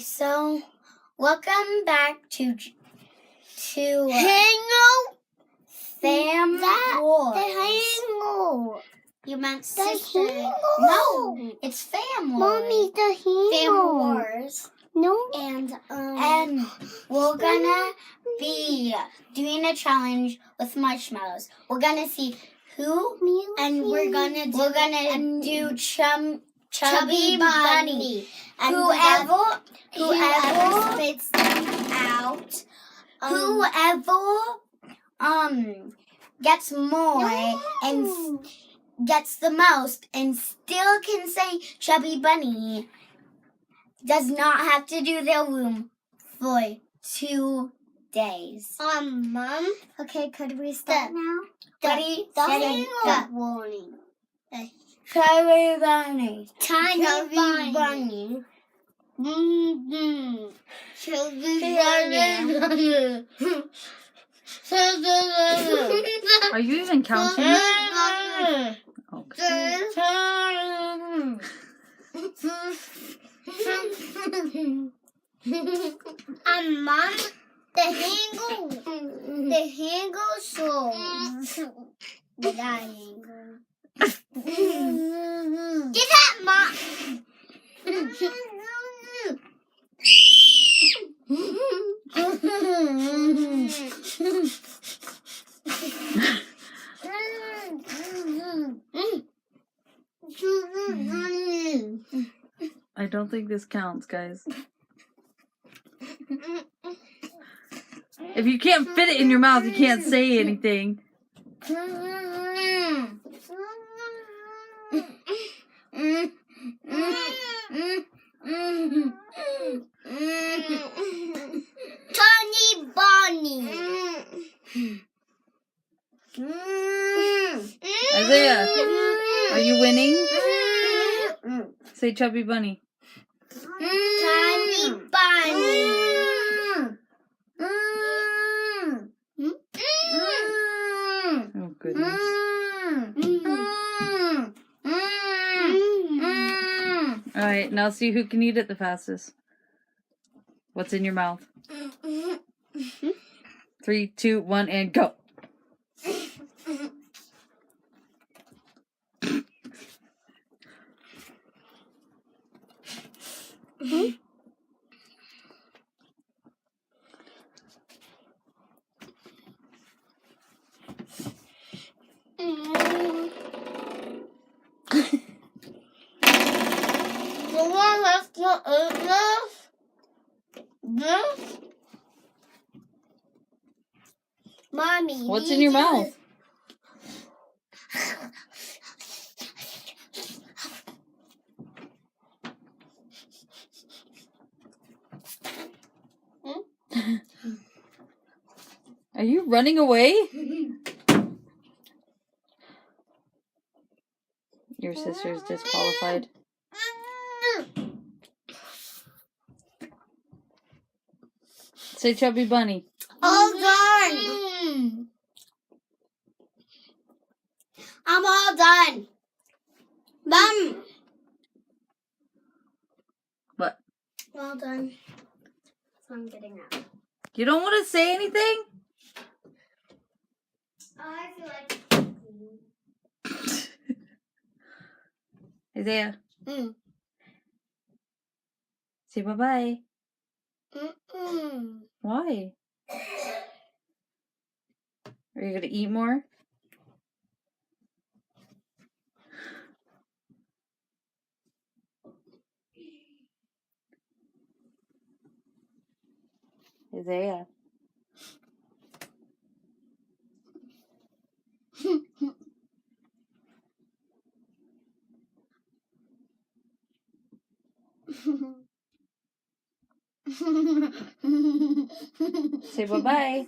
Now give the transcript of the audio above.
so welcome back to Hango. Fam Wars. The Hango. You meant The sister. Hango. No, it's Fam Wars. Mommy, the Hango. Fam Wars. No. And we're gonna be doing a challenge with marshmallows. We're gonna see who, and we're gonna do Chubby Bunny. And whoever spits them out, whoever gets more and gets the most and still can say Chubby Bunny does not have to do their room for 2 days. Mom. Okay, could we start now? Ready, steady, go. Warning. Chubby Bunny. Tiny Chubby Bunny. Chubby Are you even counting? Okay. Mom, the Hango show. The Hango. Get that, Mom. I don't think this counts, guys. If you can't fit it in your mouth, you can't say anything. Tiny Bunny. Isaiah, are you winning? Say Chubby Bunny. Tiny Bunny. Oh, goodness. All right, now see who can eat it the fastest. What's in your mouth? 3, 2, 1, and go. Someone has to eat this. Mommy. What's in your mouth? Are you running away? Your sister's disqualified. Say Chubby Bunny. All done. I'm all done. Mom. What? All done. So I'm getting out. You don't want to say anything? I feel like. Isaiah. Say bye-bye. Why? Are you going to eat more? Isaiah. Say bye-bye.